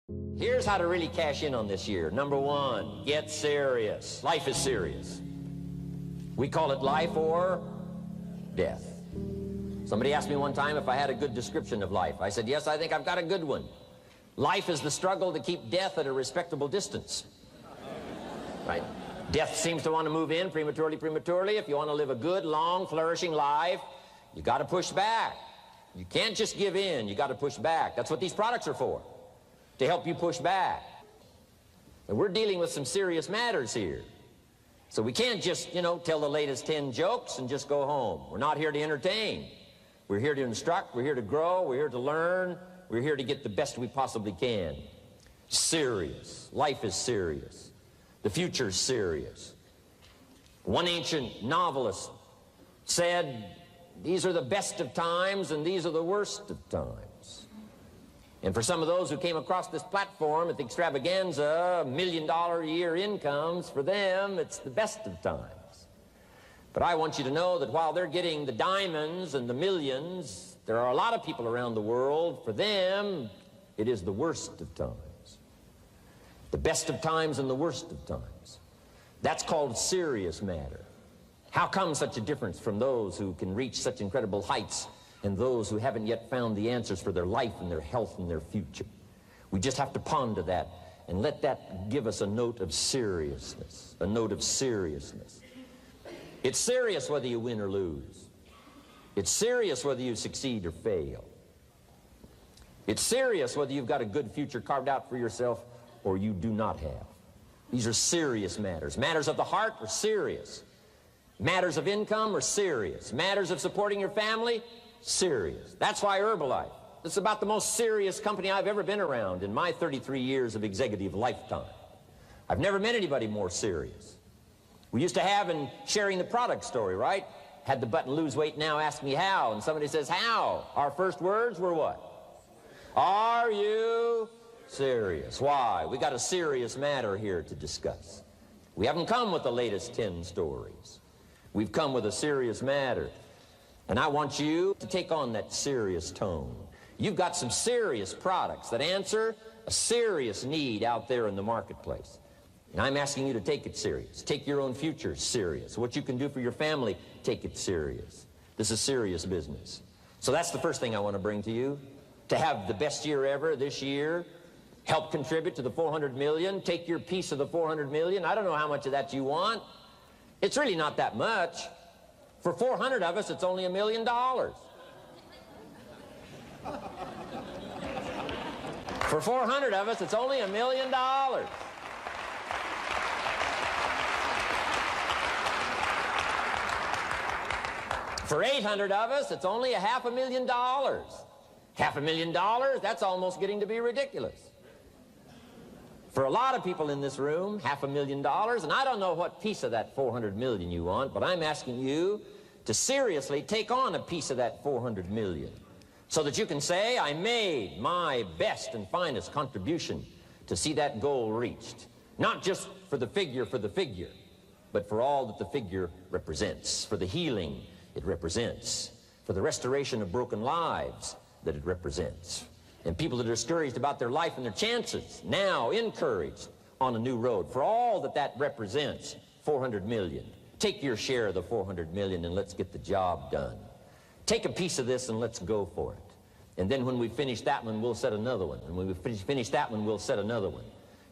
Here's how to really cash in on this year. Number one, get serious. Life is serious. We call it life or death. Somebody asked me one time if I had a good description of life. I said, yes, I think I've got a good one. Life is the struggle to keep death at a respectable distance. Right? Death seems to want to move in prematurely. If you want to live a good, long, flourishing life, you got to push back. You can't just give in. You got to push back. That's what these products are for, to help you push back. And we're dealing with some serious matters here. So we can't just, tell the latest 10 jokes and just go home. We're not here to entertain. We're here to instruct. We're here to grow. We're here to learn. We're here to get the best we possibly can. Serious. Life is serious. The future's serious. One ancient novelist said, these are the best of times and these are the worst of times. And for some of those who came across this platform at the extravaganza, $1 million a year incomes, for them, it's the best of times. But I want you to know that while they're getting the diamonds and the millions, there are a lot of people around the world, for them, it is the worst of times. The best of times and the worst of times. That's called serious matter. How come such a difference from those who can reach such incredible heights and those who haven't yet found the answers for their life and their health and their future? We just have to ponder that and let that give us a note of seriousness, a note of seriousness. It's serious whether you win or lose. It's serious whether you succeed or fail. It's serious whether you've got a good future carved out for yourself or you do not have. These are serious matters. Matters of the heart are serious. Matters of income are serious. Matters of supporting your family, serious. That's why Herbalife, this is about the most serious company I've ever been around in my 33 years of executive lifetime. I've never met anybody more serious. We used to have in sharing the product story, right? Had the button lose weight now, ask me how. And somebody says, how? Our first words were what? Are you serious? Why? We got a serious matter here to discuss. We haven't come with the latest 10 stories. We've come with a serious matter. And I want you to take on that serious tone. You've got some serious products that answer a serious need out there in the marketplace. And I'm asking you to take it serious. Take your own future serious. What you can do for your family, take it serious. This is serious business. So that's the first thing I want to bring to you. To have the best year ever this year, help contribute to the 400 million, take your piece of the 400 million. I don't know how much of that you want. It's really not that much. For 400 of us, it's only $1 million. For 400 of us, it's only $1 million. For 800 of us, it's only $500,000. $500,000, that's almost getting to be ridiculous. For a lot of people in this room, $500,000, and I don't know what piece of that 400 million you want, but I'm asking you to seriously take on a piece of that 400 million so that you can say, I made my best and finest contribution to see that goal reached. Not just for the figure, but for all that the figure represents, for the healing it represents, for the restoration of broken lives that it represents. And people that are discouraged about their life and their chances, now encouraged on a new road. For all that that represents, 400 million. Take your share of the 400 million and let's get the job done. Take a piece of this and let's go for it. And then when we finish that one, we'll set another one. And when we finish that one, we'll set another one.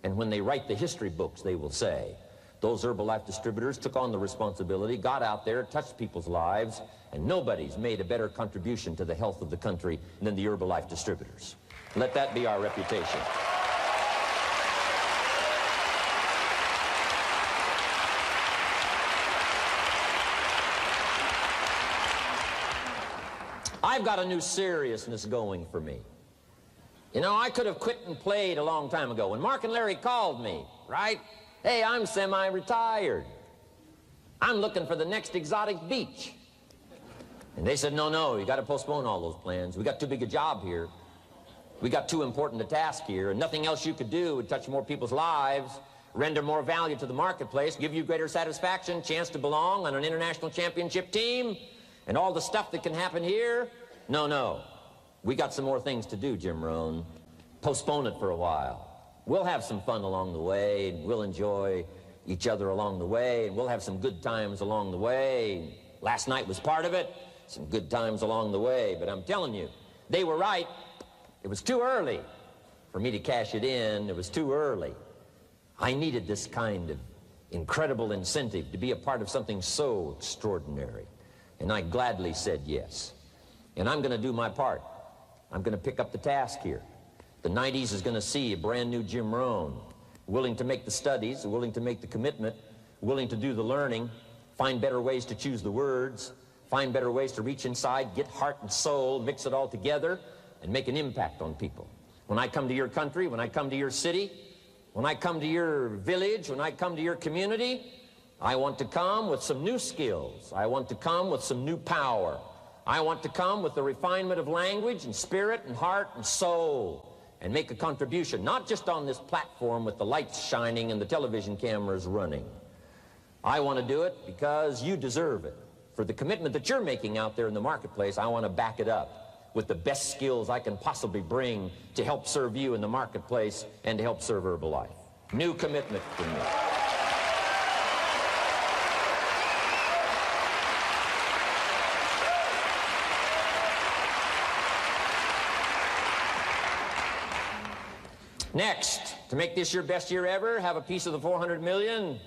And when they write the history books, they will say, those Herbalife distributors took on the responsibility, got out there, touched people's lives, and nobody's made a better contribution to the health of the country than the Herbalife distributors. Let that be our reputation. I've got a new seriousness going for me. You know, I could have quit and played a long time ago. When Mark and Larry called me, right? Hey, I'm semi-retired. I'm looking for the next exotic beach. And they said, no, you got to postpone all those plans. We got too big a job here. We got too important a task here, and nothing else you could do would touch more people's lives, render more value to the marketplace, give you greater satisfaction, chance to belong on an international championship team, and all the stuff that can happen here. No. We got some more things to do, Jim Rohn. postpone it for a while. We'll have some fun along the way, and we'll enjoy each other along the way, and we'll have some good times along the way. Last night was part of it, some good times along the way, but I'm telling you, they were right. It was too early for me to cash it in. It was too early. I needed this kind of incredible incentive to be a part of something so extraordinary, and I gladly said yes. And I'm going to do my part. I'm going to pick up the task here. The 90s is going to see a brand new Jim Rohn, willing to make the studies, willing to make the commitment, willing to do the learning, find better ways to choose the words, find better ways to reach inside, get heart and soul, mix it all together, and make an impact on people. When I come to your country, when I come to your city, when I come to your village, when I come to your community, I want to come with some new skills. I want to come with some new power. I want to come with the refinement of language and spirit and heart and soul, and make a contribution, not just on this platform with the lights shining and the television cameras running. I want to do it because you deserve it. For the commitment that you're making out there in the marketplace, I want to back it up with the best skills I can possibly bring to help serve you in the marketplace and to help serve Herbalife. New commitment from me. Next, to make this your best year ever, have a piece of the 400 million.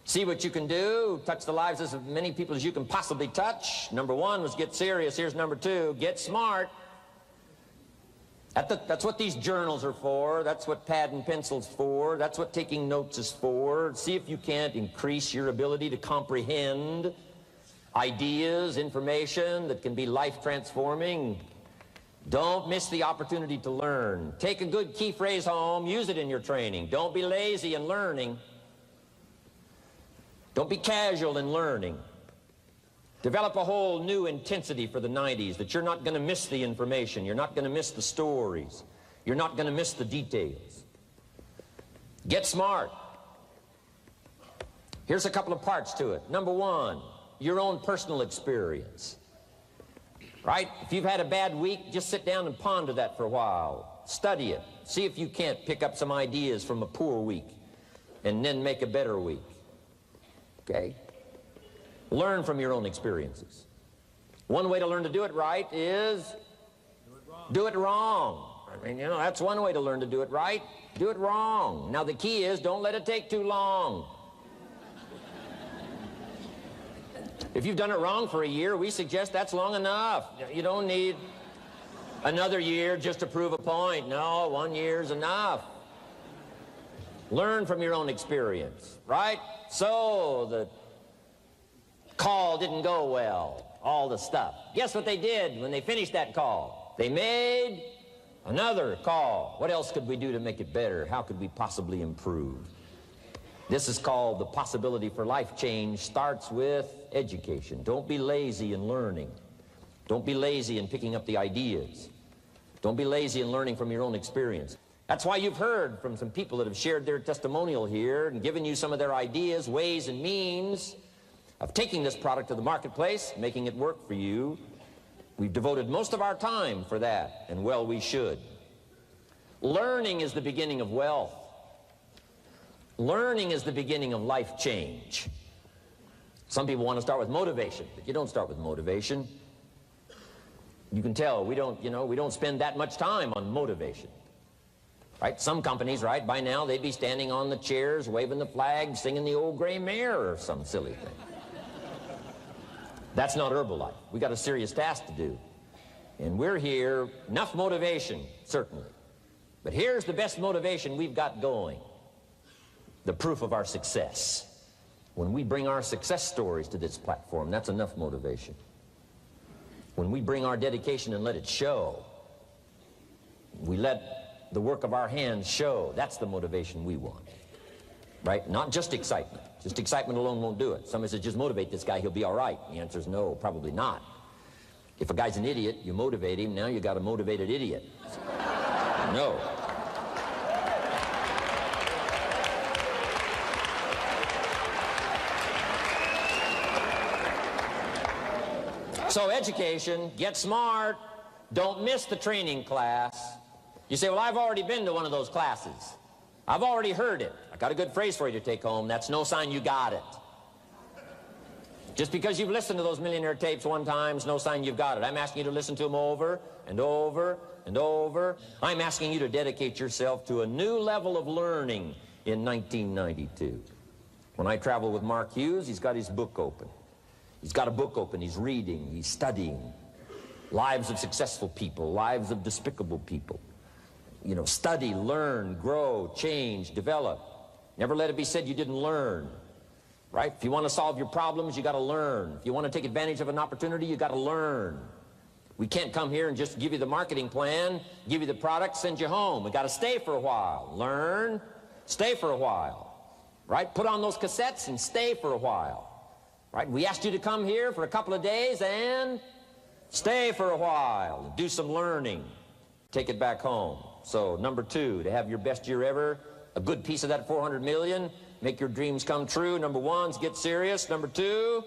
See what you can do. Touch the lives of as many people as you can possibly touch. Number one was get serious. Here's number two, get smart. That's what these journals are for. That's what pad and pencil's for. That's what taking notes is for. See if you can't increase your ability to comprehend ideas, information that can be life-transforming. Don't miss the opportunity to learn. Take a good key phrase home, use it in your training. Don't be lazy in learning. Don't be casual in learning. Develop a whole new intensity for the 90s that you're not going to miss the information. You're not going to miss the stories. You're not going to miss the details. Get smart. Here's a couple of parts to it. Number one, your own personal experience. Right? If you've had a bad week, just sit down and ponder that for a while. Study it. See if you can't pick up some ideas from a poor week and then make a better week. Okay? Learn from your own experiences. One way to learn to do it right is do it wrong. I mean, you know, that's one way to learn to do it right. Do it wrong. Now, the key is don't let it take too long. If you've done it wrong for a year, we suggest that's long enough. You don't need another year just to prove a point. No, 1 year's enough. Learn from your own experience, right? So the call didn't go well, all the stuff. Guess what they did when they finished that call? They made another call. What else could we do to make it better? How could we possibly improve? This is called the possibility for life change. Starts with education. Don't be lazy in learning. Don't be lazy in picking up the ideas. Don't be lazy in learning from your own experience. That's why you've heard from some people that have shared their testimonial here and given you some of their ideas, ways, and means of taking this product to the marketplace, making it work for you. We've devoted most of our time for that, and well, we should. Learning is the beginning of wealth. Learning is the beginning of life change. Some people want to start with motivation, but you don't start with motivation. You can tell we don't spend that much time on motivation. Right? Some companies, right, by now they'd be standing on the chairs, waving the flag, singing the old gray mare or some silly thing. That's not Herbalife. We got a serious task to do. And we're here, enough motivation, certainly. But here's the best motivation we've got going. The proof of our success. When we bring our success stories to this platform, that's enough motivation. When we bring our dedication and let it show, we let the work of our hands show, that's the motivation we want. Right? Not just excitement. Just excitement alone won't do it. Somebody says, just motivate this guy, he'll be all right. The answer is no, probably not. If a guy's an idiot, you motivate him, now you got a motivated idiot. No. So education, get smart, don't miss the training class. You say, well, I've already been to one of those classes. I've already heard it. I got a good phrase for you to take home. That's no sign you got it. Just because you've listened to those millionaire tapes one time is no sign you've got it. I'm asking you to listen to them over and over and over. I'm asking you to dedicate yourself to a new level of learning in 1992. When I travel with Mark Hughes, he's got his book open. He's got a book open. He's reading. He's studying. Lives of successful people. Lives of despicable people. You know, study, learn, grow, change, develop. Never let it be said you didn't learn. Right? If you want to solve your problems, you got to learn. If you want to take advantage of an opportunity, you got to learn. We can't come here and just give you the marketing plan, give you the product, send you home. We got to stay for a while. Learn, stay for a while. Right? Put on those cassettes and stay for a while. Right? We asked you to come here for a couple of days and stay for a while. Do some learning. Take it back home. So, number 2, to have your best year ever, a good piece of that 400 million, make your dreams come true. Number 1 is get serious. Number 2,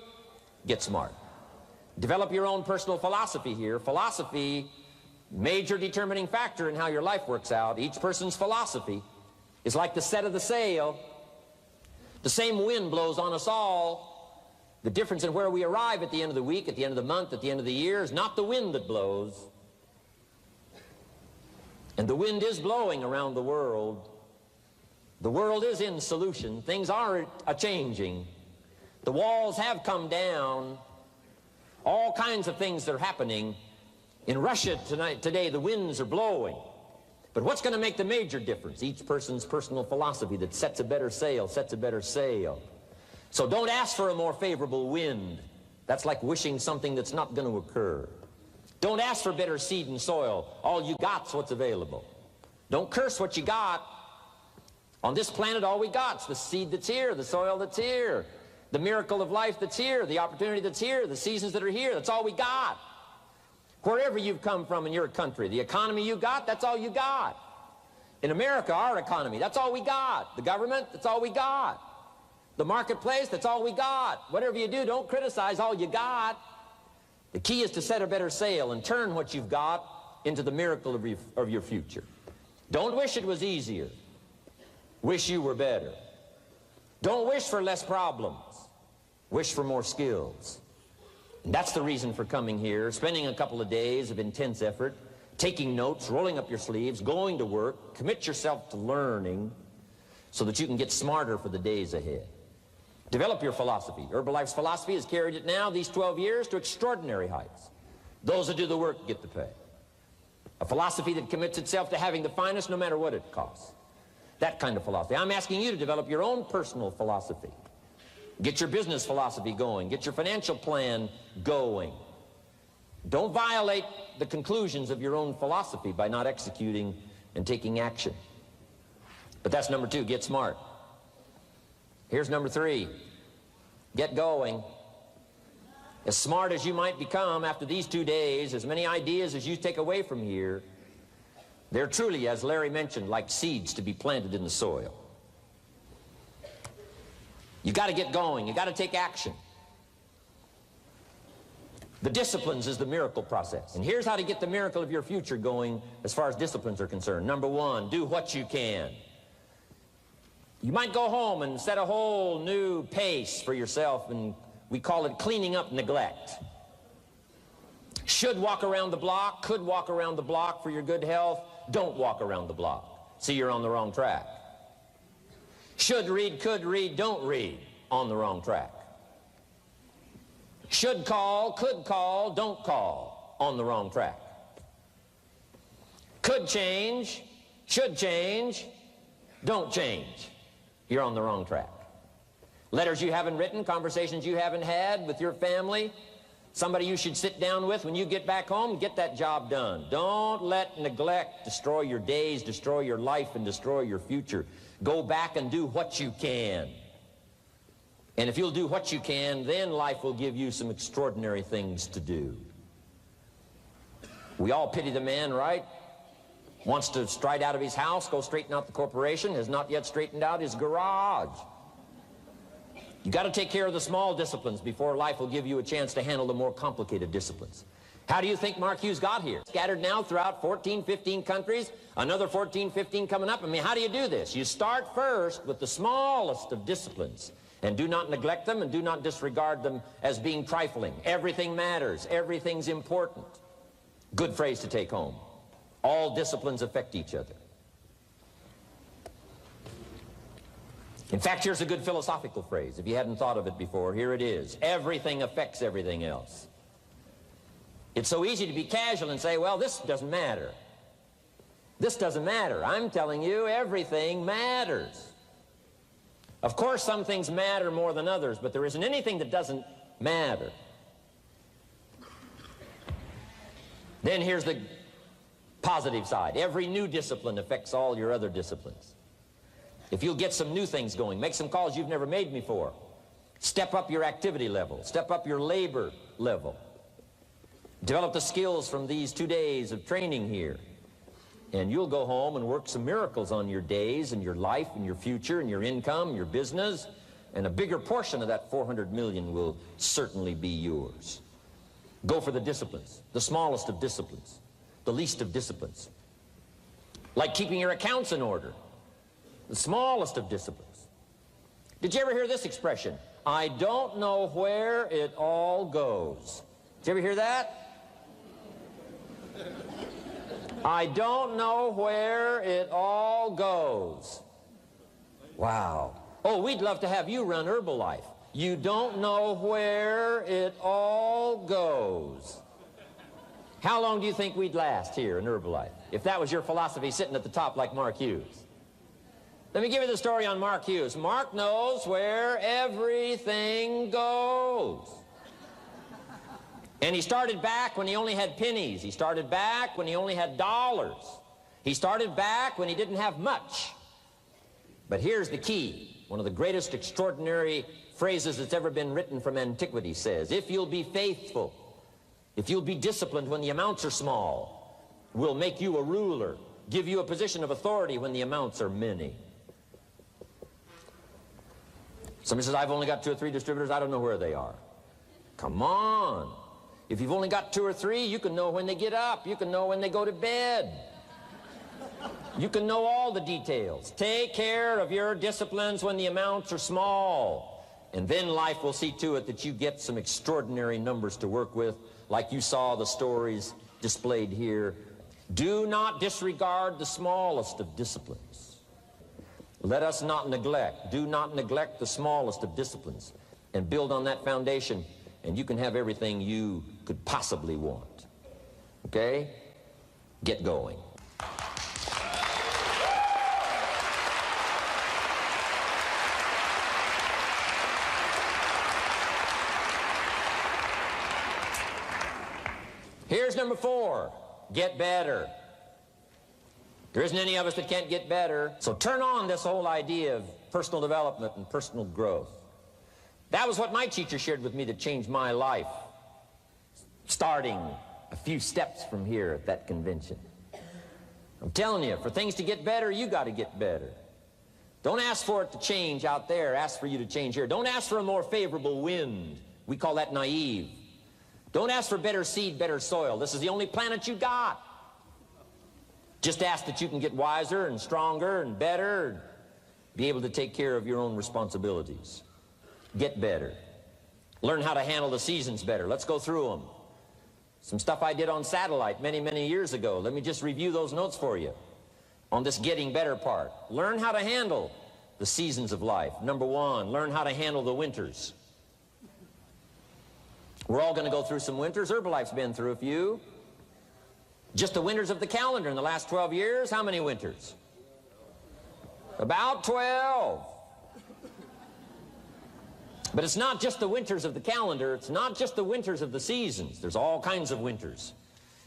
get smart. Develop your own personal philosophy here. Philosophy, major determining factor in how your life works out. Each person's philosophy is like the set of the sail. The same wind blows on us all. The difference in where we arrive at the end of the week, at the end of the month, at the end of the year is not the wind that blows. And the wind is blowing around the world. The world is in solution. Things are a-changing. The walls have come down. All kinds of things that are happening. In Russia today, the winds are blowing. But what's going to make the major difference? Each person's personal philosophy that sets a better sail, sets a better sail. So don't ask for a more favorable wind. That's like wishing something that's not going to occur. Don't ask for better seed and soil. All you got's what's available. Don't curse what you got. On this planet, all we got's the seed that's here, the soil that's here, the miracle of life that's here, the opportunity that's here, the seasons that are here. That's all we got. Wherever you've come from in your country, the economy you got, that's all you got. In America, our economy, that's all we got. The government, that's all we got. The marketplace, that's all we got. Whatever you do, don't criticize all you got. The key is to set a better sail and turn what you've got into the miracle of your future. Don't wish it was easier. Wish you were better. Don't wish for less problems. Wish for more skills. And that's the reason for coming here, spending a couple of days of intense effort, taking notes, rolling up your sleeves, going to work, commit yourself to learning so that you can get smarter for the days ahead. Develop your philosophy. Herbalife's philosophy has carried it now, these 12 years, to extraordinary heights. Those that do the work get the pay. A philosophy that commits itself to having the finest no matter what it costs. That kind of philosophy. I'm asking you to develop your own personal philosophy. Get your business philosophy going. Get your financial plan going. Don't violate the conclusions of your own philosophy by not executing and taking action. But that's number 2, get smart. Here's number 3, get going. As smart as you might become after these 2 days, as many ideas as you take away from here, they're truly, as Larry mentioned, like seeds to be planted in the soil. You got to get going. You got to take action. The disciplines is the miracle process. And here's how to get the miracle of your future going as far as disciplines are concerned. Number 1, do what you can. You might go home and set a whole new pace for yourself, and we call it cleaning up neglect. Should walk around the block, could walk around the block for your good health. Don't walk around the block. See, you're on the wrong track. Should read, could read, don't read. On the wrong track. Should call, could call, don't call. On the wrong track. Could change, should change, don't change. You're on the wrong track. Letters you haven't written, conversations you haven't had with your family, somebody you should sit down with when you get back home, get that job done. Don't let neglect destroy your days, destroy your life, and destroy your future. Go back and do what you can. And if you'll do what you can, then life will give you some extraordinary things to do. We all pity the man, right? Wants to stride out of his house, go straighten out the corporation, has not yet straightened out his garage. You got to take care of the small disciplines before life will give you a chance to handle the more complicated disciplines. How do you think Mark Hughes got here? Scattered now throughout 14, 15 countries, another 14, 15 coming up. I mean, how do you do this? You start first with the smallest of disciplines, and do not neglect them and do not disregard them as being trifling. Everything matters. Everything's important. Good phrase to take home. All disciplines affect each other. In fact, here's a good philosophical phrase. If you hadn't thought of it before, here it is. Everything affects everything else. It's so easy to be casual and say, well, this doesn't matter. This doesn't matter. I'm telling you, everything matters. Of course, some things matter more than others, but there isn't anything that doesn't matter. Then here's the positive side. Every new discipline affects all your other disciplines. If you'll get some new things going, make some calls you've never made before, step up your activity level, step up your labor level, develop the skills from these 2 days of training here, and you'll go home and work some miracles on your days and your life and your future and your income, your business, and a bigger portion of that 400 million will certainly be yours. Go for the disciplines, the smallest of disciplines, the least of disciplines. Like keeping your accounts in order, the smallest of disciplines. Did you ever hear this expression? I don't know where it all goes. Did you ever hear that? I don't know where it all goes. Wow. Oh, we'd love to have you run Herbalife. You don't know where it all goes. How long do you think we'd last here in Herbalife if that was your philosophy sitting at the top like Mark Hughes? Let me give you the story on Mark Hughes. Mark knows where everything goes. And he started back when he only had pennies. He started back when he only had dollars. He started back when he didn't have much. But here's the key. One of the greatest extraordinary phrases that's ever been written from antiquity says, if you'll be faithful, if you'll be disciplined when the amounts are small, we'll make you a ruler, give you a position of authority when the amounts are many. Somebody says, I've only got 2 or 3 distributors, I don't know where they are. Come on. If you've only got 2 or 3, you can know when they get up. You can know when they go to bed. You can know all the details. Take care of your disciplines when the amounts are small. And then life will see to it that you get some extraordinary numbers to work with, like you saw the stories displayed here. Do not disregard the smallest of disciplines. Let us not neglect. Do not neglect the smallest of disciplines. And build on that foundation, and you can have everything you could possibly want. Okay? Get going. Here's number 4. Get better. There isn't any of us that can't get better. So turn on this whole idea of personal development and personal growth. That was what my teacher shared with me that changed my life, starting a few steps from here at that convention. I'm telling you, for things to get better, you got to get better. Don't ask for it to change out there. Ask for you to change here. Don't ask for a more favorable wind. We call that naive. Don't ask for better seed, better soil. This is the only planet you got. Just ask that you can get wiser and stronger and better and be able to take care of your own responsibilities. Get better. Learn how to handle the seasons better. Let's go through them. Some stuff I did on satellite many, many years ago. Let me just review those notes for you on this getting better part. Learn how to handle the seasons of life. Number 1, learn how to handle the winters. We're all going to go through some winters. Herbalife's been through a few. Just the winters of the calendar in the last 12 years, how many winters? About 12. But it's not just the winters of the calendar. It's not just the winters of the seasons. There's all kinds of winters.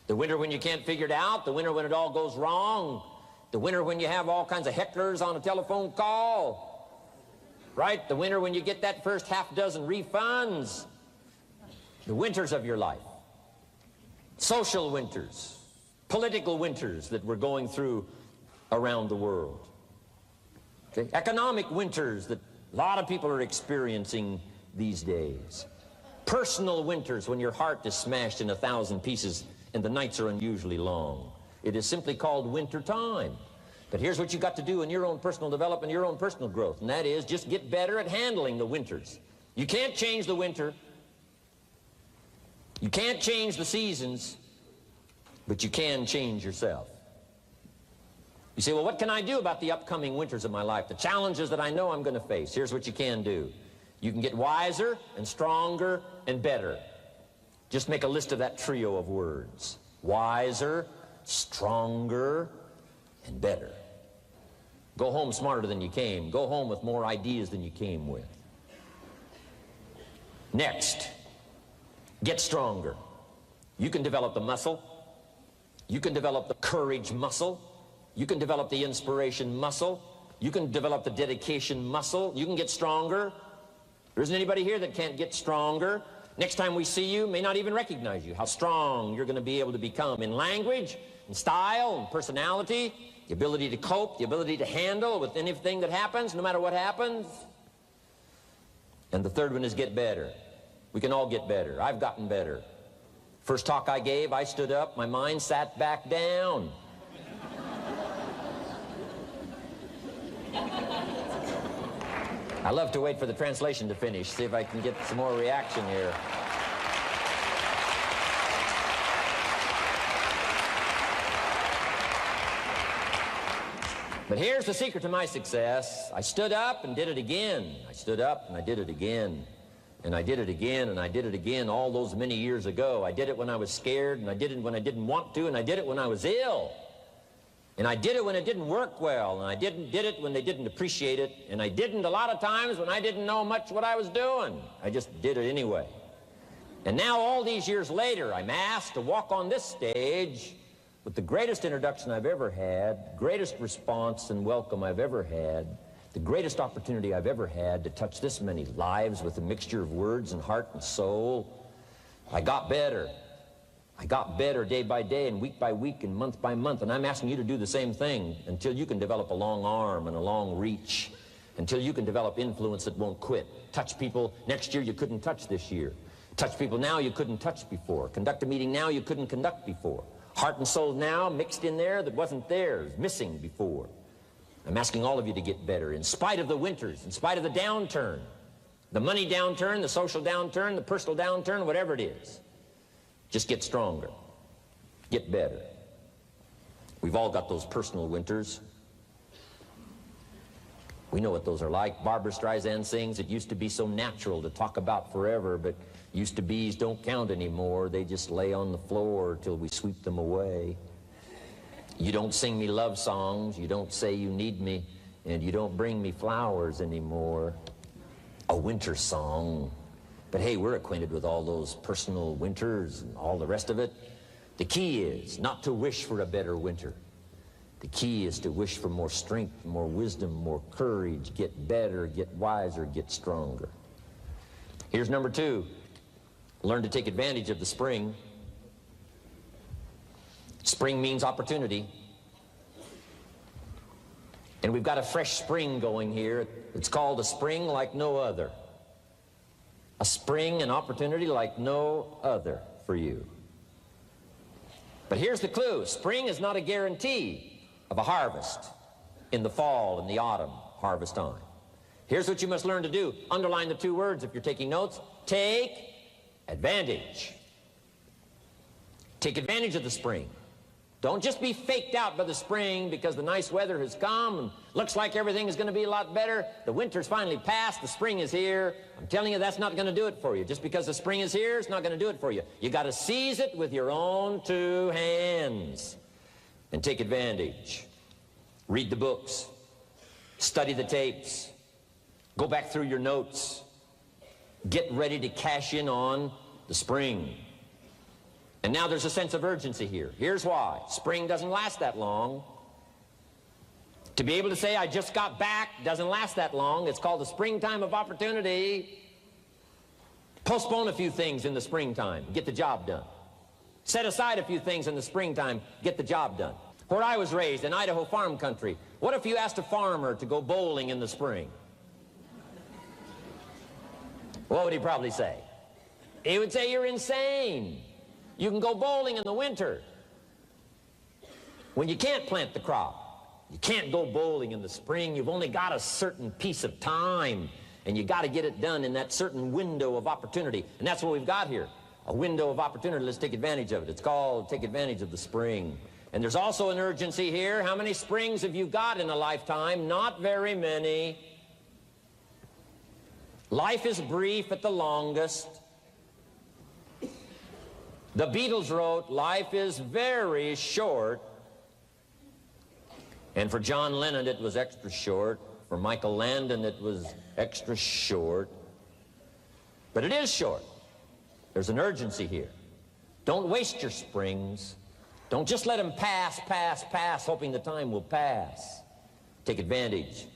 The winter when you can't figure it out. The winter when it all goes wrong. The winter when you have all kinds of hecklers on a telephone call. Right? The winter when you get that first half dozen refunds. The winters of your life. Social winters. Political winters that we're going through around the world. Okay? Economic winters that a lot of people are experiencing these days. Personal winters when your heart is smashed in 1,000 pieces and the nights are unusually long. It is simply called winter time. But here's what you've got to do in your own personal development, your own personal growth, and that is just get better at handling the winters. You can't change the winter. You can't change the seasons, but you can change yourself. You say, well, what can I do about the upcoming winters of my life, the challenges that I know I'm going to face? Here's what you can do. You can get wiser and stronger and better. Just make a list of that trio of words. Wiser, stronger, and better. Go home smarter than you came. Go home with more ideas than you came with. Next, get stronger. You can develop the muscle. You can develop the courage muscle. You can develop the inspiration muscle. You can develop the dedication muscle. You can get stronger. There isn't anybody here that can't get stronger. Next time we see you, may not even recognize you, how strong you're going to be able to become in language, in style, and personality, the ability to cope, the ability to handle with anything that happens, no matter what happens. And the third one is get better. We can all get better. I've gotten better. First talk I gave, I stood up, my mind sat back down. I love to wait for the translation to finish, see if I can get some more reaction here. But here's the secret to my success. I stood up and did it again. I stood up and I did it again. And I did it again and I did it again all those many years ago. I did it when I was scared, and I did it when I didn't want to, and I did it when I was ill. And I did it when it didn't work well, and I did it when they didn't appreciate it, and I didn't a lot of times when I didn't know much what I was doing. I just did it anyway. And now all these years later, I'm asked to walk on this stage with the greatest introduction I've ever had, greatest response and welcome I've ever had, the greatest opportunity I've ever had to touch this many lives with a mixture of words and heart and soul. I got better. I got better day by day and week by week and month by month, and I'm asking you to do the same thing until you can develop a long arm and a long reach, until you can develop influence that won't quit. Touch people next year you couldn't touch this year. Touch people now you couldn't touch before. Conduct a meeting now you couldn't conduct before. Heart and soul now mixed in there that wasn't theirs, missing before. I'm asking all of you to get better in spite of the winters, in spite of the downturn, the money downturn, the social downturn, the personal downturn, whatever it is. Just get stronger. Get better. We've all got those personal winters. We know what those are like. Barbara Streisand sings, it used to be so natural to talk about forever, but used to be's don't count anymore. They just lay on the floor till we sweep them away. You don't sing me love songs. You don't say you need me, and you don't bring me flowers anymore. A winter song. But hey, we're acquainted with all those personal winters and all the rest of it. The key is not to wish for a better winter. The key is to wish for more strength, more wisdom, more courage, get better, get wiser, get stronger. Here's number 2. Learn to take advantage of the spring. Spring means opportunity. And we've got a fresh spring going here. It's called a spring like no other. A spring, an opportunity like no other for you. But here's the clue. Spring is not a guarantee of a harvest in the fall and the autumn harvest time. Here's what you must learn to do. Underline the 2 words if you're taking notes. Take advantage. Take advantage of the spring. Don't just be faked out by the spring because the nice weather has come and looks like everything is going to be a lot better. The winter's finally passed, the spring is here. I'm telling you, that's not going to do it for you. Just because the spring is here, it's not going to do it for you. You got to seize it with your own 2 hands and take advantage. Read the books. Study the tapes. Go back through your notes. Get ready to cash in on the spring. And now there's a sense of urgency here. Here's why. Spring doesn't last that long. To be able to say, I just got back, doesn't last that long. It's called the springtime of opportunity. Postpone a few things in the springtime. Get the job done. Set aside a few things in the springtime. Get the job done. Where I was raised, in Idaho farm country, what if you asked a farmer to go bowling in the spring? What would he probably say? He would say you're insane. You can go bowling in the winter when you can't plant the crop. You can't go bowling in the spring. You've only got a certain piece of time, and you got to get it done in that certain window of opportunity. And that's what we've got here, a window of opportunity. Let's take advantage of it. It's called take advantage of the spring. And there's also an urgency here. How many springs have you got in a lifetime? Not very many. Life is brief at the longest. The Beatles wrote, life is very short. And for John Lennon, it was extra short. For Michael Landon, it was extra short. But it is short. There's an urgency here. Don't waste your springs. Don't just let them pass, hoping the time will pass. Take advantage.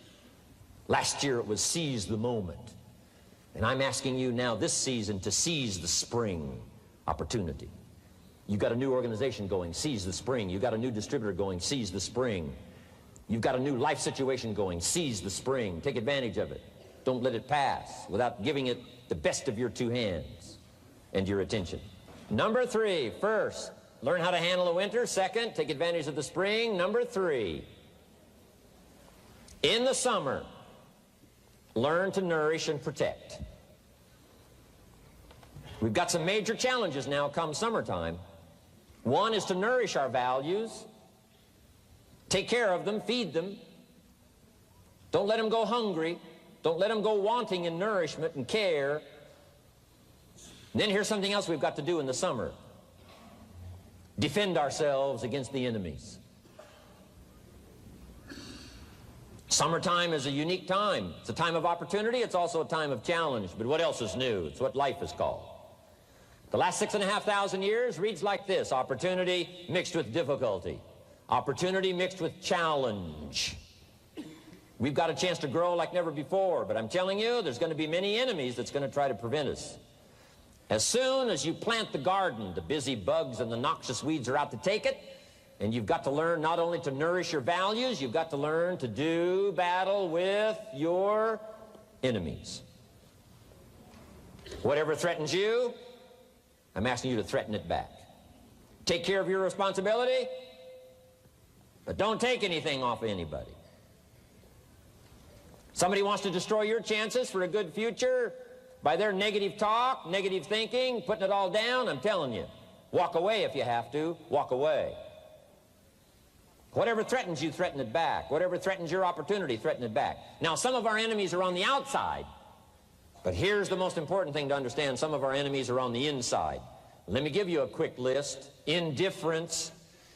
Last year, it was seize the moment. And I'm asking you now this season to seize the spring opportunity. You've got a new organization going, seize the spring. You've got a new distributor going, seize the spring. You've got a new life situation going, seize the spring. Take advantage of it. Don't let it pass without giving it the best of your two hands and your attention. Number 3, first, learn how to handle the winter. Second, take advantage of the spring. Number 3, in the summer, learn to nourish and protect. We've got some major challenges now come summertime. One is to nourish our values. Take care of them, feed them. Don't let them go hungry. Don't let them go wanting in nourishment and care. And then here's something else we've got to do in the summer. Defend ourselves against the enemies. Summertime is a unique time. It's a time of opportunity. It's also a time of challenge. But what else is new? It's what life is called. The last 6,500 years reads like this: opportunity mixed with difficulty. Opportunity mixed with challenge. We've got a chance to grow like never before, but I'm telling you, there's going to be many enemies that's going to try to prevent us. As soon as you plant the garden, the busy bugs and the noxious weeds are out to take it, and you've got to learn not only to nourish your values, you've got to learn to do battle with your enemies. Whatever threatens you, I'm asking you to threaten it back. Take care of your responsibility, but don't take anything off of anybody. Somebody wants to destroy your chances for a good future by their negative talk, negative thinking, putting it all down. I'm telling you, walk away if you have to. Walk away. Whatever threatens you, threaten it back. Whatever threatens your opportunity, threaten it back. Now, some of our enemies are on the outside, but here's the most important thing to understand. Some of our enemies are on the inside. Let me give you a quick list. Indifference.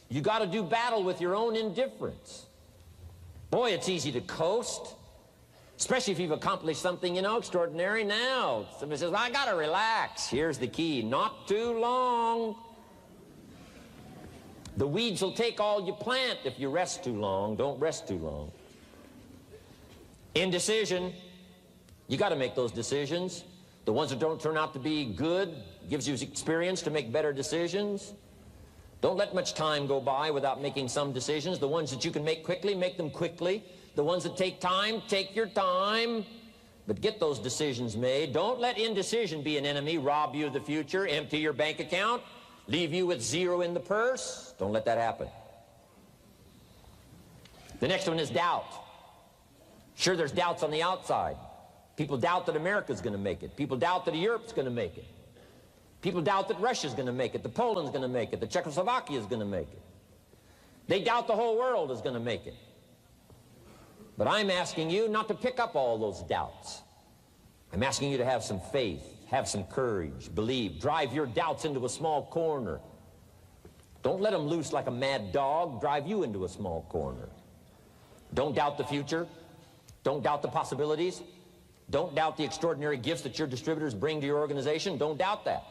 You got to do battle with your own indifference. Boy, it's easy to coast, especially if you've accomplished something, extraordinary. Now, somebody says, well, I got to relax. Here's the key: not too long. The weeds will take all you plant if you rest too long. Don't rest too long. Indecision. You got to make those decisions. The ones that don't turn out to be good gives you experience to make better decisions. Don't let much time go by without making some decisions. The ones that you can make quickly, make them quickly. The ones that take time, take your time. But get those decisions made. Don't let indecision be an enemy, rob you of the future, empty your bank account, leave you with zero in the purse. Don't let that happen. The next one is doubt. Sure, there's doubts on the outside. People doubt that America's going to make it. People doubt that Europe's going to make it. People doubt that Russia's going to make it, that Poland's going to make it, that Czechoslovakia's going to make it. They doubt the whole world is going to make it. But I'm asking you not to pick up all those doubts. I'm asking you to have some faith, have some courage, believe, drive your doubts into a small corner. Don't let them loose like a mad dog, drive you into a small corner. Don't doubt the future. Don't doubt the possibilities. Don't doubt the extraordinary gifts that your distributors bring to your organization. Don't doubt that.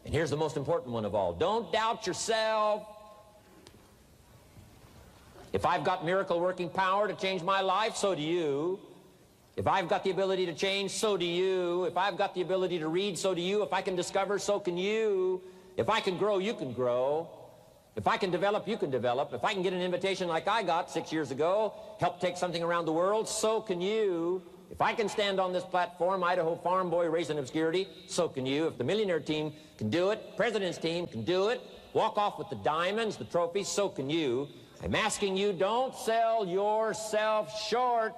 And here's the most important one of all. Don't doubt yourself. If I've got miracle working power to change my life, so do you. If I've got the ability to change, so do you. If I've got the ability to read, so do you. If I can discover, so can you. If I can grow, you can grow. If I can develop, you can develop. If I can get an invitation like I got 6 years ago, help take something around the world, so can you. If I can stand on this platform, Idaho farm boy raised in obscurity, so can you. If the millionaire team can do it, president's team can do it, walk off with the diamonds, the trophies, so can you. I'm asking you, don't sell yourself short.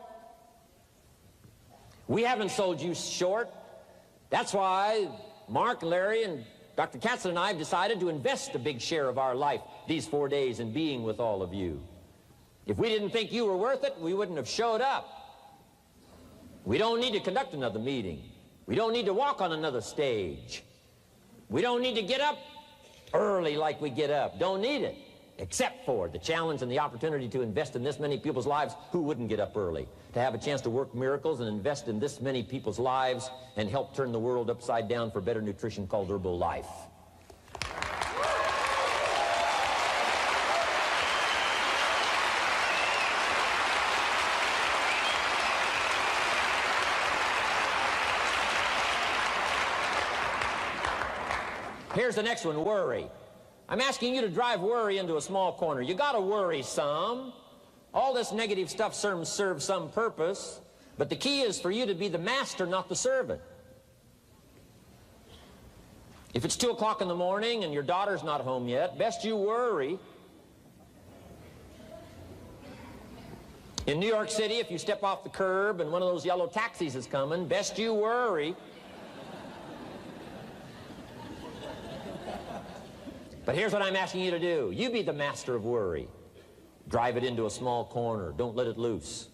We haven't sold you short. That's why Mark, Larry, and Dr. Katzler and I have decided to invest a big share of our life these 4 days in being with all of you. If we didn't think you were worth it, we wouldn't have showed up. We don't need to conduct another meeting. We don't need to walk on another stage. We don't need to get up early like we get up. Don't need it. Except for the challenge and the opportunity to invest in this many people's lives who wouldn't get up early. To have a chance to work miracles and invest in this many people's lives and help turn the world upside down for better nutrition called Herbalife. Here's the next one, worry. I'm asking you to drive worry into a small corner. You got to worry some. All this negative stuff serves some purpose, but the key is for you to be the master, not the servant. If it's 2 o'clock in the morning and your daughter's not home yet, best you worry. In New York City, if you step off the curb and one of those yellow taxis is coming, best you worry. But here's what I'm asking you to do. You be the master of worry. Drive it into a small corner. Don't let it loose.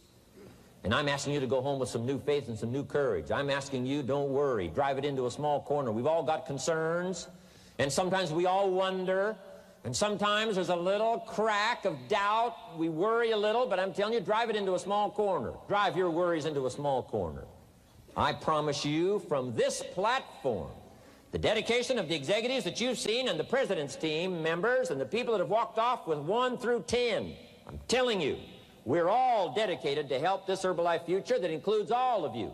And I'm asking you to go home with some new faith and some new courage. I'm asking you, don't worry. Drive it into a small corner. We've all got concerns, and sometimes we all wonder, and sometimes there's a little crack of doubt. We worry a little, but I'm telling you, drive it into a small corner. Drive your worries into a small corner. I promise you, from this platform, the dedication of the executives that you've seen and the president's team members and the people that have walked off with 1 through 10, I'm telling you, we're all dedicated to help this Herbalife future that includes all of you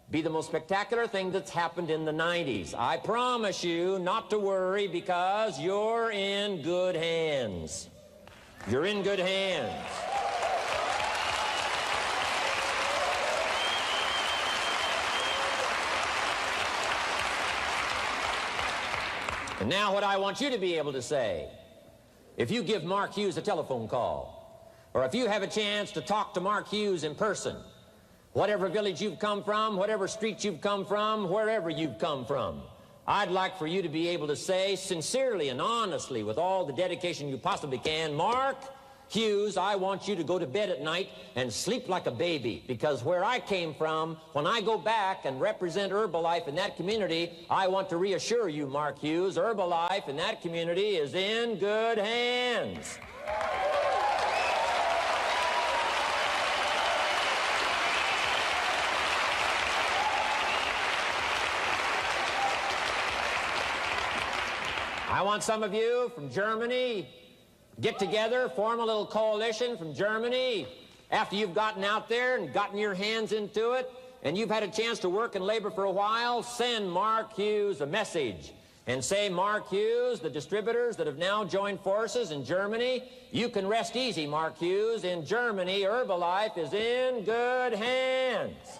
be the most spectacular thing that's happened in the 90s. I promise you not to worry because you're in good hands. You're in good hands. And now what I want you to be able to say, if you give Mark Hughes a telephone call, or if you have a chance to talk to Mark Hughes in person, whatever village you've come from, whatever street you've come from, wherever you've come from, I'd like for you to be able to say sincerely and honestly with all the dedication you possibly can, Mark Hughes, I want you to go to bed at night and sleep like a baby, because where I came from, when I go back and represent Herbalife in that community, I want to reassure you, Mark Hughes, Herbalife in that community is in good hands. I want some of you from Germany, get together, form a little coalition from Germany. After you've gotten out there and gotten your hands into it, and you've had a chance to work and labor for a while, send Mark Hughes a message and say, Mark Hughes, the distributors that have now joined forces in Germany, you can rest easy, Mark Hughes. In Germany, Herbalife is in good hands.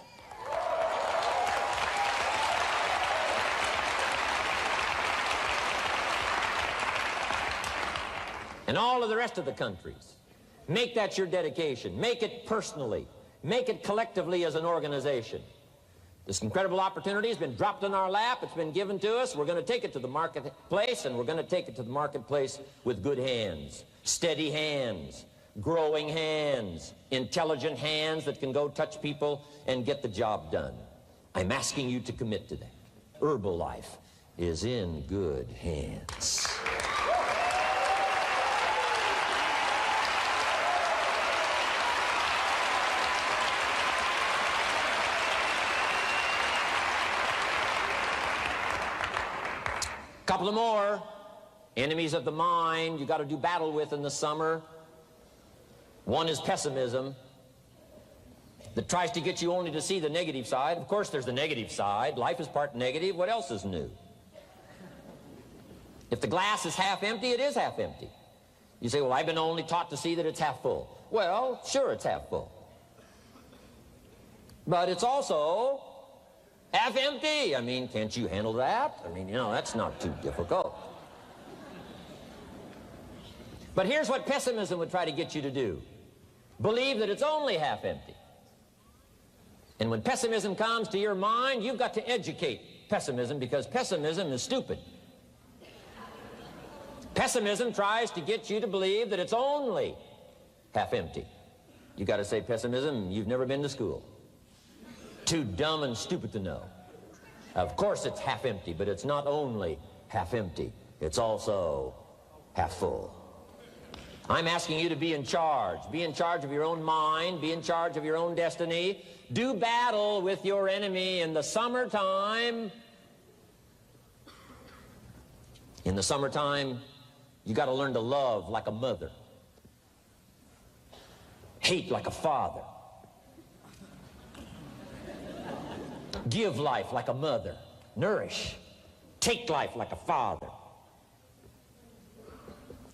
And all of the rest of the countries, make that your dedication. Make it personally. Make it collectively as an organization. This incredible opportunity has been dropped in our lap. It's been given to us. We're going to take it to the marketplace, and we're going to take it to the marketplace with good hands, steady hands, growing hands, intelligent hands that can go touch people and get the job done. I'm asking you to commit to that. Herbalife is in good hands. Couple of more enemies of the mind you got to do battle with in the summer. One is pessimism that tries to get you only to see the negative side. Of course, there's the negative side. Life is part negative. What else is new? If the glass is half empty, it is half empty. You say, well, I've been only taught to see that it's half full. Well, sure, it's half full. But it's also half empty. I mean, can't you handle that? I mean, you know, that's not too difficult. But here's what pessimism would try to get you to do. Believe that it's only half empty. And when pessimism comes to your mind, you've got to educate pessimism, because pessimism is stupid. Pessimism tries to get you to believe that it's only half empty. You got to say, pessimism, you've never been to school. Too dumb and stupid to know. Of course it's half empty, but it's not only half empty. It's also half full. I'm asking you to be in charge. Be in charge of your own mind. Be in charge of your own destiny. Do battle with your enemy in the summertime. In the summertime, you got to learn to love like a mother. Hate like a father. Give life like a mother. Nourish. Take life like a father.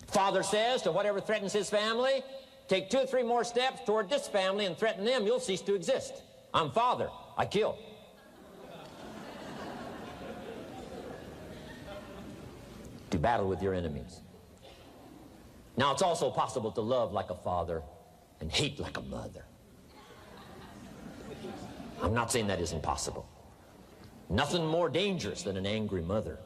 Father says to whatever threatens his family, take 2 or 3 more steps toward this family and threaten them, you'll cease to exist. I'm father. I kill. Do battle with your enemies. Now, it's also possible to love like a father and hate like a mother. I'm not saying that isn't possible. Nothing more dangerous than an angry mother.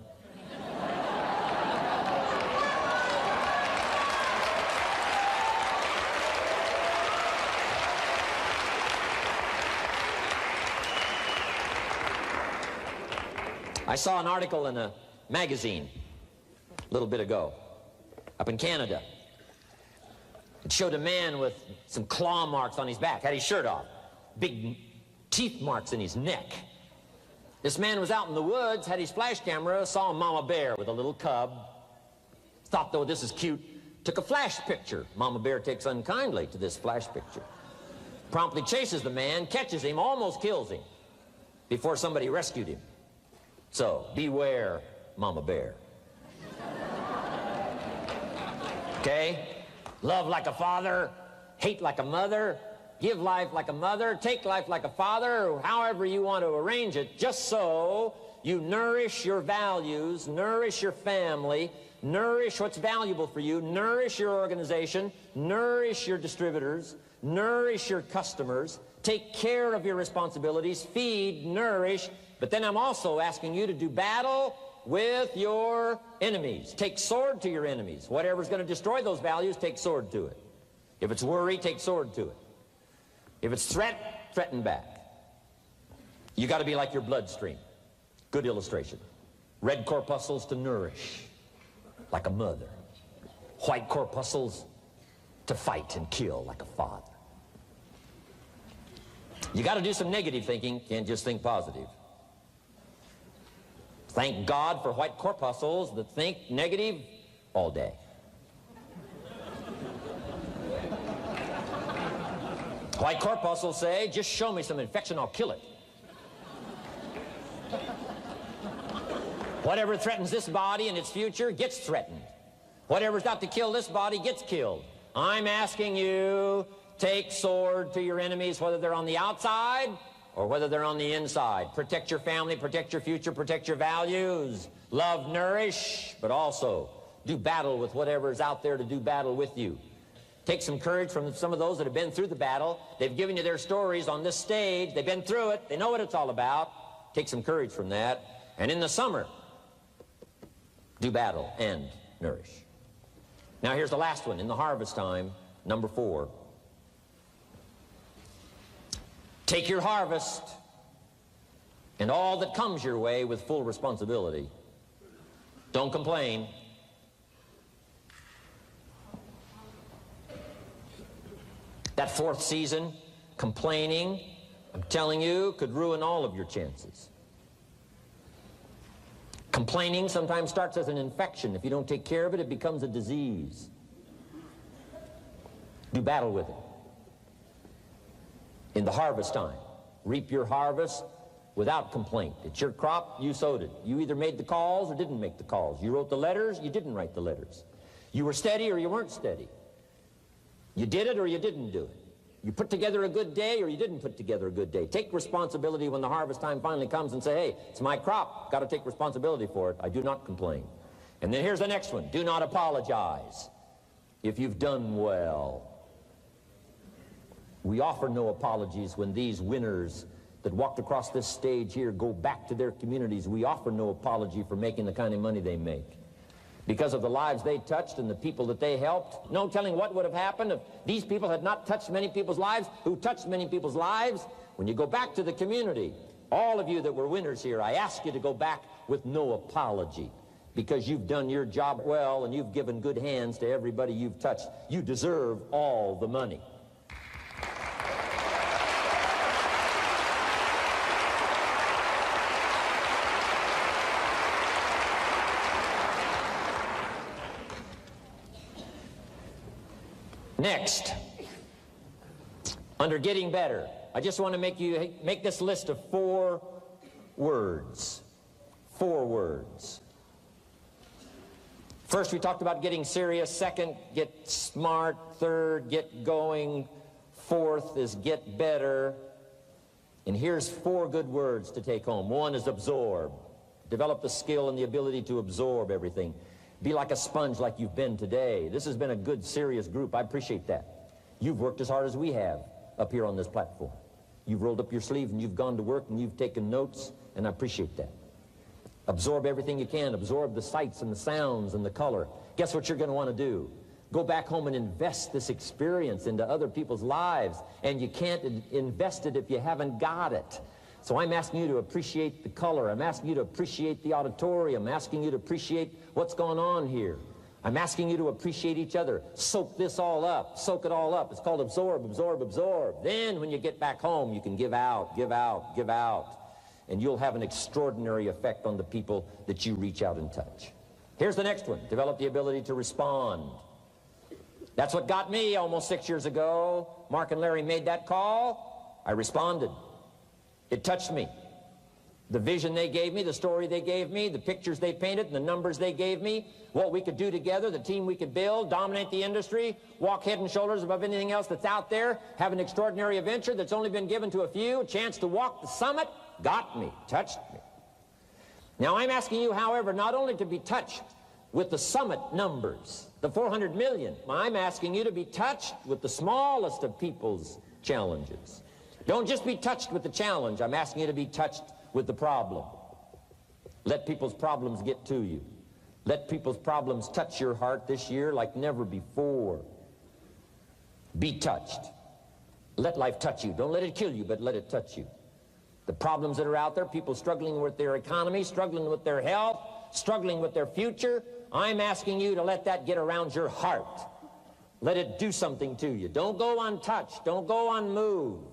I saw an article in a magazine a little bit ago up in Canada. It showed a man with some claw marks on his back, had his shirt off, big teeth marks in his neck. This man was out in the woods, had his flash camera, saw a mama bear with a little cub, thought, though, this is cute, took a flash picture. Mama bear takes unkindly to this flash picture. Promptly chases the man, catches him, almost kills him before somebody rescued him. So, beware, mama bear. Okay? Love like a father, hate like a mother, give life like a mother, take life like a father, however you want to arrange it, just so you nourish your values, nourish your family, nourish what's valuable for you, nourish your organization, nourish your distributors, nourish your customers, take care of your responsibilities, feed, nourish. But then I'm also asking you to do battle with your enemies. Take sword to your enemies. Whatever's going to destroy those values, take sword to it. If it's worry, take sword to it. If it's threat, threaten back. You got to be like your bloodstream. Good illustration. Red corpuscles to nourish, like a mother. White corpuscles to fight and kill, like a father. You got to do some negative thinking. Can't just think positive. Thank God for white corpuscles that think negative all day. White corpuscles say, just show me some infection, I'll kill it. Whatever threatens this body and its future gets threatened. Whatever's out to kill this body gets killed. I'm asking you, take sword to your enemies, whether they're on the outside or whether they're on the inside. Protect your family, protect your future, protect your values. Love, nourish, but also do battle with whatever's out there to do battle with you. Take some courage from some of those that have been through the battle. They've given you their stories on this stage. They've been through it. They know what it's all about. Take some courage from that. And in the summer, do battle and nourish. Now here's the last one. In the harvest time, number 4. Take your harvest and all that comes your way with full responsibility. Don't complain. That 4th season, complaining, I'm telling you, could ruin all of your chances. Complaining sometimes starts as an infection. If you don't take care of it, it becomes a disease. Do battle with it. In the harvest time, reap your harvest without complaint. It's your crop, you sowed it. You either made the calls or didn't make the calls. You wrote the letters, you didn't write the letters. You were steady or you weren't steady. You did it or you didn't do it. You put together a good day or you didn't put together a good day. Take responsibility when the harvest time finally comes and say, hey, it's my crop. Got to take responsibility for it. I do not complain. And then here's the next one. Do not apologize if you've done well. We offer no apologies when these winners that walked across this stage here go back to their communities. We offer no apology for making the kind of money they make. Because of the lives they touched and the people that they helped. No telling what would have happened if these people had not touched many people's lives, who touched many people's lives. When you go back to the community, all of you that were winners here, I ask you to go back with no apology. Because you've done your job well and you've given good hands to everybody you've touched. You deserve all the money. Next, under getting better, I just want to make this list of 4 words. 4 words. First, we talked about getting serious. Second, get smart. Third, get going. Fourth is get better. And here's 4 good words to take home. 1 is absorb. Develop the skill and the ability to absorb everything. Be like a sponge like you've been today. This has been a good, serious group. I appreciate that. You've worked as hard as we have up here on this platform. You've rolled up your sleeves and you've gone to work and you've taken notes, and I appreciate that. Absorb everything you can. Absorb the sights and the sounds and the color. Guess what you're going to want to do? Go back home and invest this experience into other people's lives, and you can't invest it if you haven't got it. So I'm asking you to appreciate the color. I'm asking you to appreciate the auditorium. I'm asking you to appreciate what's going on here. I'm asking you to appreciate each other. Soak this all up. Soak it all up. It's called absorb, absorb, absorb. Then when you get back home, you can give out, give out, give out. And you'll have an extraordinary effect on the people that you reach out and touch. Here's the next one. Develop the ability to respond. That's what got me almost 6 years ago. Mark and Larry made that call. I responded. It touched me. The vision they gave me, the story they gave me, the pictures they painted, and the numbers they gave me, what we could do together, the team we could build, dominate the industry, walk head and shoulders above anything else that's out there, have an extraordinary adventure that's only been given to a few, a chance to walk the summit, got me, touched me. Now I'm asking you, however, not only to be touched with the summit numbers, the 400 million, I'm asking you to be touched with the smallest of people's challenges. Don't just be touched with the challenge. I'm asking you to be touched with the problem. Let people's problems get to you. Let people's problems touch your heart this year like never before. Be touched. Let life touch you. Don't let it kill you, but let it touch you. The problems that are out there, people struggling with their economy, struggling with their health, struggling with their future, I'm asking you to let that get around your heart. Let it do something to you. Don't go untouched. Don't go unmoved.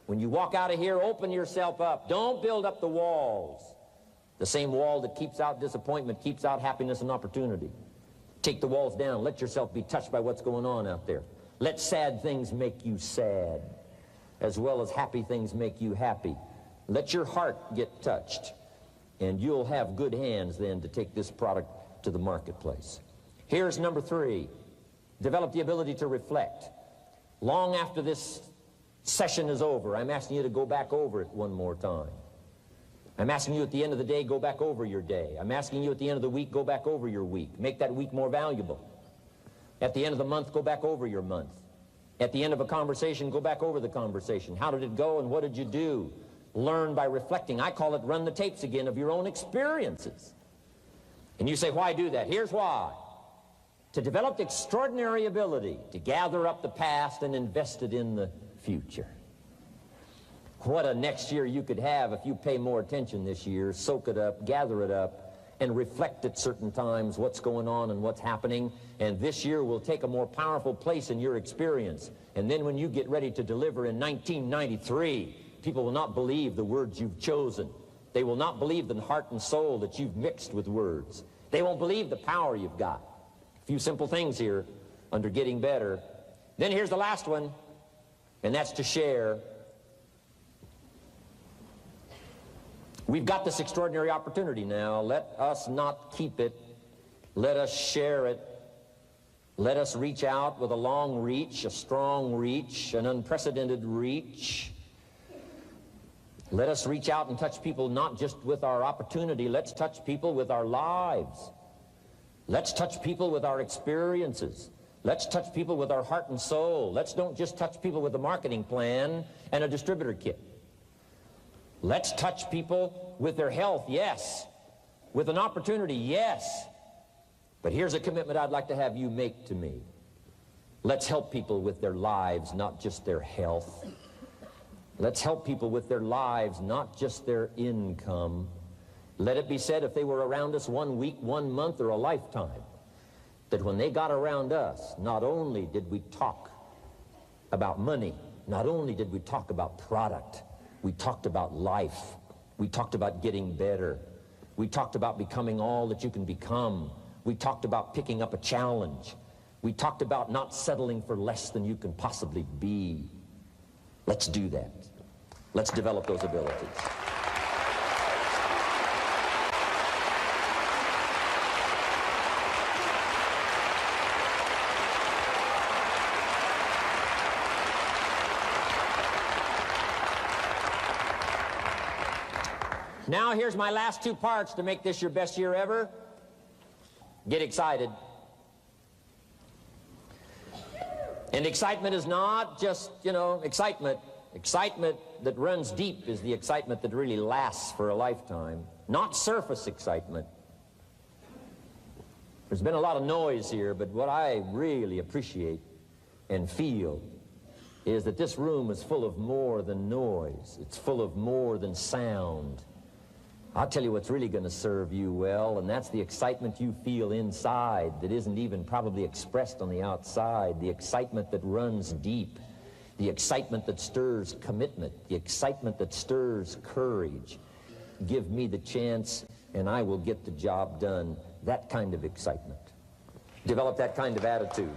When you walk out of here, open yourself up. Don't build up the walls. The same wall that keeps out disappointment keeps out happiness and opportunity. Take the walls down. Let yourself be touched by what's going on out there. Let sad things make you sad, as well as happy things make you happy. Let your heart get touched, and you'll have good hands then to take this product to the marketplace. Here's number 3. Develop the ability to reflect. Long after this session is over, I'm asking you to go back over it one more time. I'm asking you at the end of the day, go back over your day. I'm asking you at the end of the week, go back over your week. Make that week more valuable. At the end of the month, go back over your month. At the end of a conversation, go back over the conversation. How did it go and what did you do? Learn by reflecting. I call it run the tapes again of your own experiences. And you say, why do that? Here's why. To develop the extraordinary ability to gather up the past and invest it in the future. What a next year you could have if you pay more attention this year, soak it up, gather it up, and reflect at certain times what's going on and what's happening. And this year will take a more powerful place in your experience. And then when you get ready to deliver in 1993, people will not believe the words you've chosen. They will not believe the heart and soul that you've mixed with words. They won't believe the power you've got. A few simple things here under getting better. Then here's the last one, and that's to share. We've got this extraordinary opportunity now. Let us not keep it. Let us share it. Let us reach out with a long reach, a strong reach, an unprecedented reach. Let us reach out and touch people not just with our opportunity. Let's touch people with our lives. Let's touch people with our experiences. Let's touch people with our heart and soul. Let's don't just touch people with a marketing plan and a distributor kit. Let's touch people with their health, yes. With an opportunity, yes. But here's a commitment I'd like to have you make to me. Let's help people with their lives, not just their health. Let's help people with their lives, not just their income. Let it be said, if they were around us 1 week, 1 month, or a lifetime, that when they got around us, not only did we talk about money, not only did we talk about product, we talked about life. We talked about getting better. We talked about becoming all that you can become. We talked about picking up a challenge. We talked about not settling for less than you can possibly be. Let's do that. Let's develop those abilities. Now here's my last 2 parts to make this your best year ever. Get excited. And excitement is not just, excitement. Excitement that runs deep is the excitement that really lasts for a lifetime. Not surface excitement. There's been a lot of noise here, but what I really appreciate and feel is that this room is full of more than noise. It's full of more than sound. I'll tell you what's really going to serve you well, and that's the excitement you feel inside that isn't even probably expressed on the outside, the excitement that runs deep, the excitement that stirs commitment, the excitement that stirs courage. Give me the chance, and I will get the job done. That kind of excitement. Develop that kind of attitude.